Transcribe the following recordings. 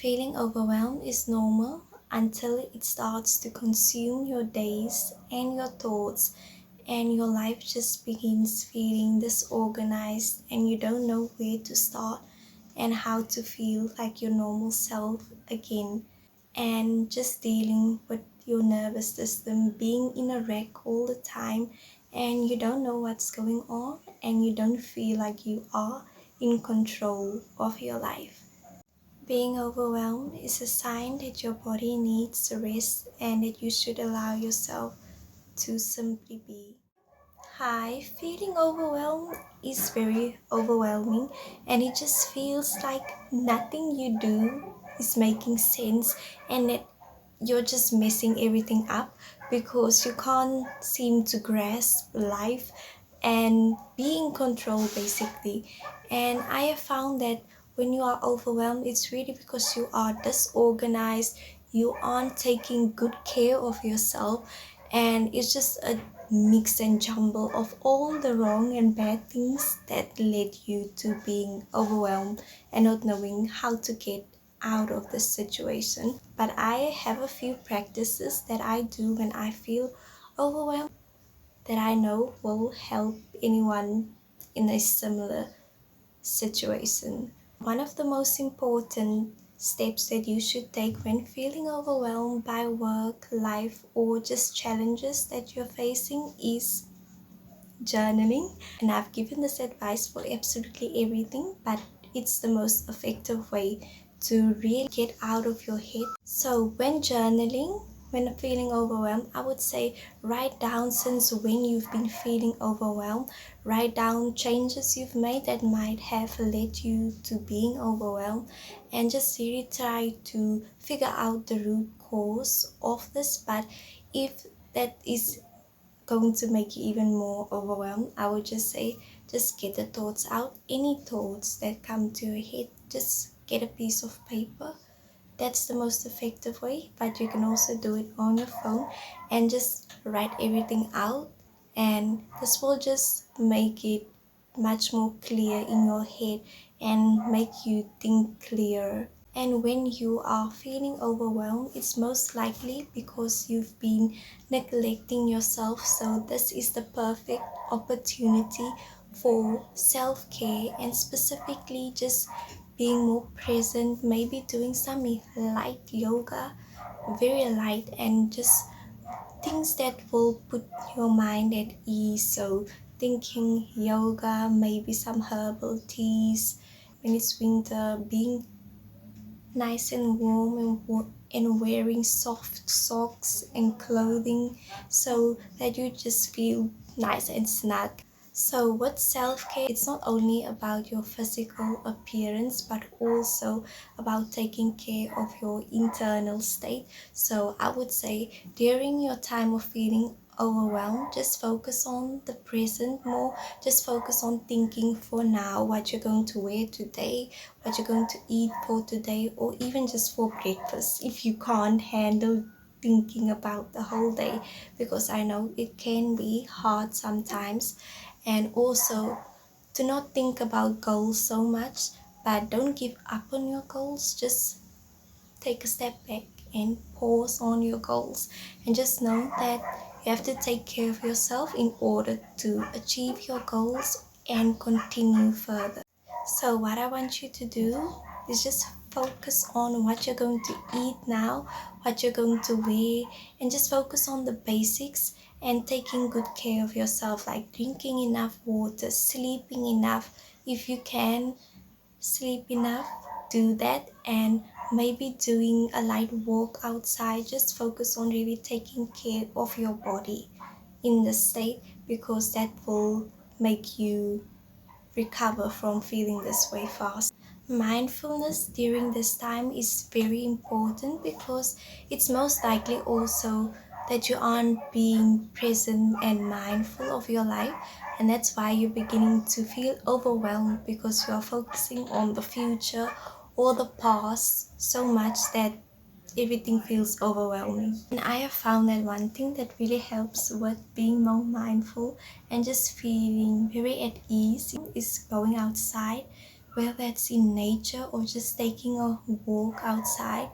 Feeling overwhelmed is normal until it starts to consume your days and your thoughts, and your life just begins feeling disorganized, and you don't know where to start and how to feel like your normal self again. And just dealing with your nervous system being in a wreck all the time, and you don't know what's going on, and you don't feel like you are in control of your life. Being overwhelmed is a sign that your body needs a rest and that you should allow yourself to simply be. Hi, feeling overwhelmed is very overwhelming, and it just feels like nothing you do is making sense, and that you're just messing everything up because you can't seem to grasp life and be in control basically. And I have found that when you are overwhelmed, it's really because you are disorganized, you aren't taking good care of yourself, and it's just a mix and jumble of all the wrong and bad things that led you to being overwhelmed and not knowing how to get out of this situation. But I have a few practices that I do when I feel overwhelmed that I know will help anyone in a similar situation. One of the most important steps that you should take when feeling overwhelmed by work, life, or just challenges that you're facing is journaling. And I've given this advice for absolutely everything, but it's the most effective way to really get out of your head. So when journaling, when feeling overwhelmed, I would say write down since when you've been feeling overwhelmed. Write down changes you've made that might have led you to being overwhelmed, and just really try to figure out the root cause of this. But if that is going to make you even more overwhelmed, I would just say just get the thoughts out. Any thoughts that come to your head, just get a piece of paper. That's the most effective way, but you can also do it on your phone and just write everything out, and this will just make it much more clear in your head and make you think clearer. And when you are feeling overwhelmed, it's most likely because you've been neglecting yourself. So this is the perfect opportunity for self-care, and specifically just being more present, maybe doing some light yoga, very light, and just things that will put your mind at ease. So thinking yoga, maybe some herbal teas. When it's winter, being nice and warm and wearing soft socks and clothing so that you just feel nice and snug. So with self-care, it's not only about your physical appearance but also about taking care of your internal state. So I would say during your time of feeling overwhelmed, just focus on the present more. Just focus on thinking for now what you're going to wear today, what you're going to eat for today, or even just for breakfast if you can't handle thinking about the whole day, because I know it can be hard sometimes. And also to not think about goals so much, but don't give up on your goals. Just take a step back and pause on your goals, and just know that you have to take care of yourself in order to achieve your goals and continue further. So what I want you to do is just focus on what you're going to eat now, what you're going to wear, and just focus on the basics and taking good care of yourself, like drinking enough water, sleeping enough. If you can sleep enough, do that, and maybe doing a light walk outside. Just focus on really taking care of your body in the state, because that will make you recover from feeling this way fast. Mindfulness during this time is very important because it's most likely also that you aren't being present and mindful of your life, and that's why you're beginning to feel overwhelmed because you are focusing on the future or the past so much that everything feels overwhelming. And I have found that one thing that really helps with being more mindful and just feeling very at ease is going outside, whether that's in nature or just taking a walk outside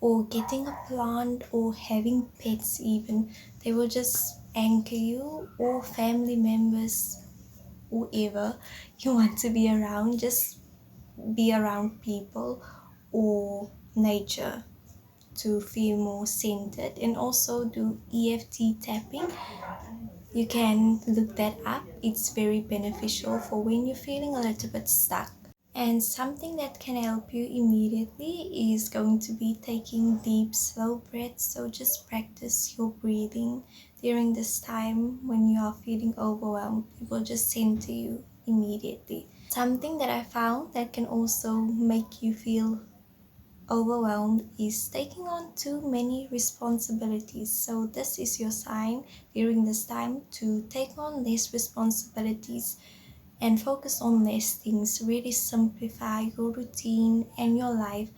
or getting a plant or having pets even. They will just anchor you, or family members, whoever you want to be around. Just be around people or nature to feel more centered. And also do EFT tapping. You can look that up. It's very beneficial for when you're feeling a little bit stuck. And something that can help you immediately is going to be taking deep, slow breaths. So just practice your breathing during this time when you are feeling overwhelmed. It will just center you immediately. Something that I found that can also make you feel overwhelmed is taking on too many responsibilities. So this is your sign during this time to take on less responsibilities and focus on less things. Really simplify your routine and your life,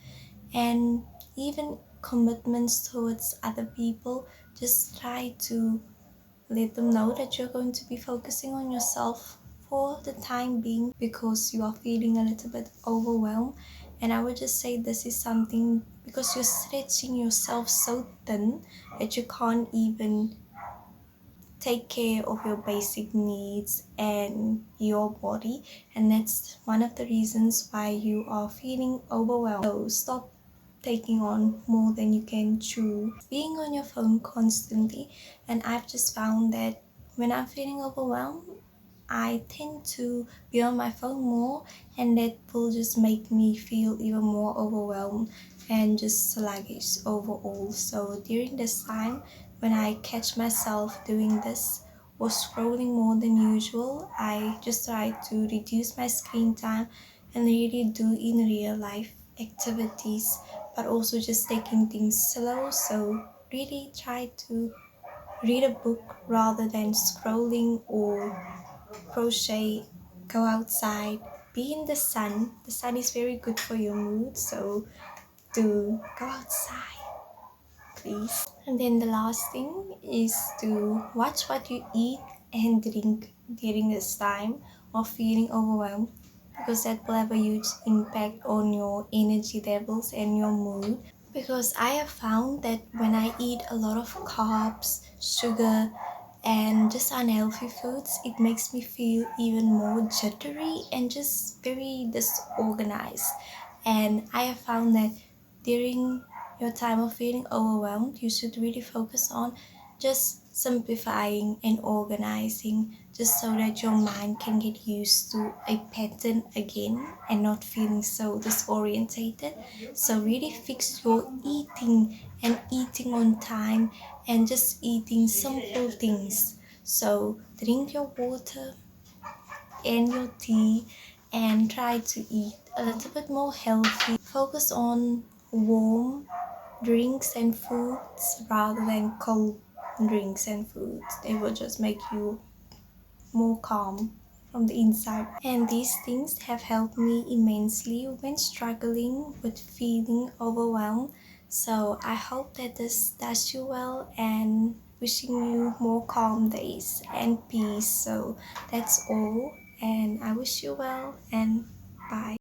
and even commitments towards other people. Just try to let them know that you're going to be focusing on yourself for the time being because you are feeling a little bit overwhelmed. And I would just say this is something because you're stretching yourself so thin that you can't even take care of your basic needs and your body, and that's one of the reasons why you are feeling overwhelmed. So stop taking on more than you can chew. Being on your phone constantly, and I've just found that when I'm feeling overwhelmed, I tend to be on my phone more, and that will just make me feel even more overwhelmed and just sluggish overall. So during this time, when I catch myself doing this or scrolling more than usual, I just try to reduce my screen time and really do in real life activities, but also just taking things slow. So really try to read a book rather than scrolling, or crochet, go outside, be in the sun. The sun is very good for your mood, so do go outside, please. And then the last thing is to watch what you eat and drink during this time of feeling overwhelmed, because that will have a huge impact on your energy levels and your mood. Because I have found that when I eat a lot of carbs, sugar, and just unhealthy foods, it makes me feel even more jittery and just very disorganized. And I have found that during your time of feeling overwhelmed, you should really focus on just simplifying and organizing, just so that your mind can get used to a pattern again and not feeling so disorientated. So really fix your eating and eating on time and just eating simple things. So drink your water and your tea and try to eat a little bit more healthy. Focus on warm drinks and foods rather than cold drinks and foods. They will just make you more calm from the inside. And these things have helped me immensely when struggling with feeling overwhelmed. So I hope that this does you well, and wishing you more calm days and peace. So that's all, and I wish you well, and bye.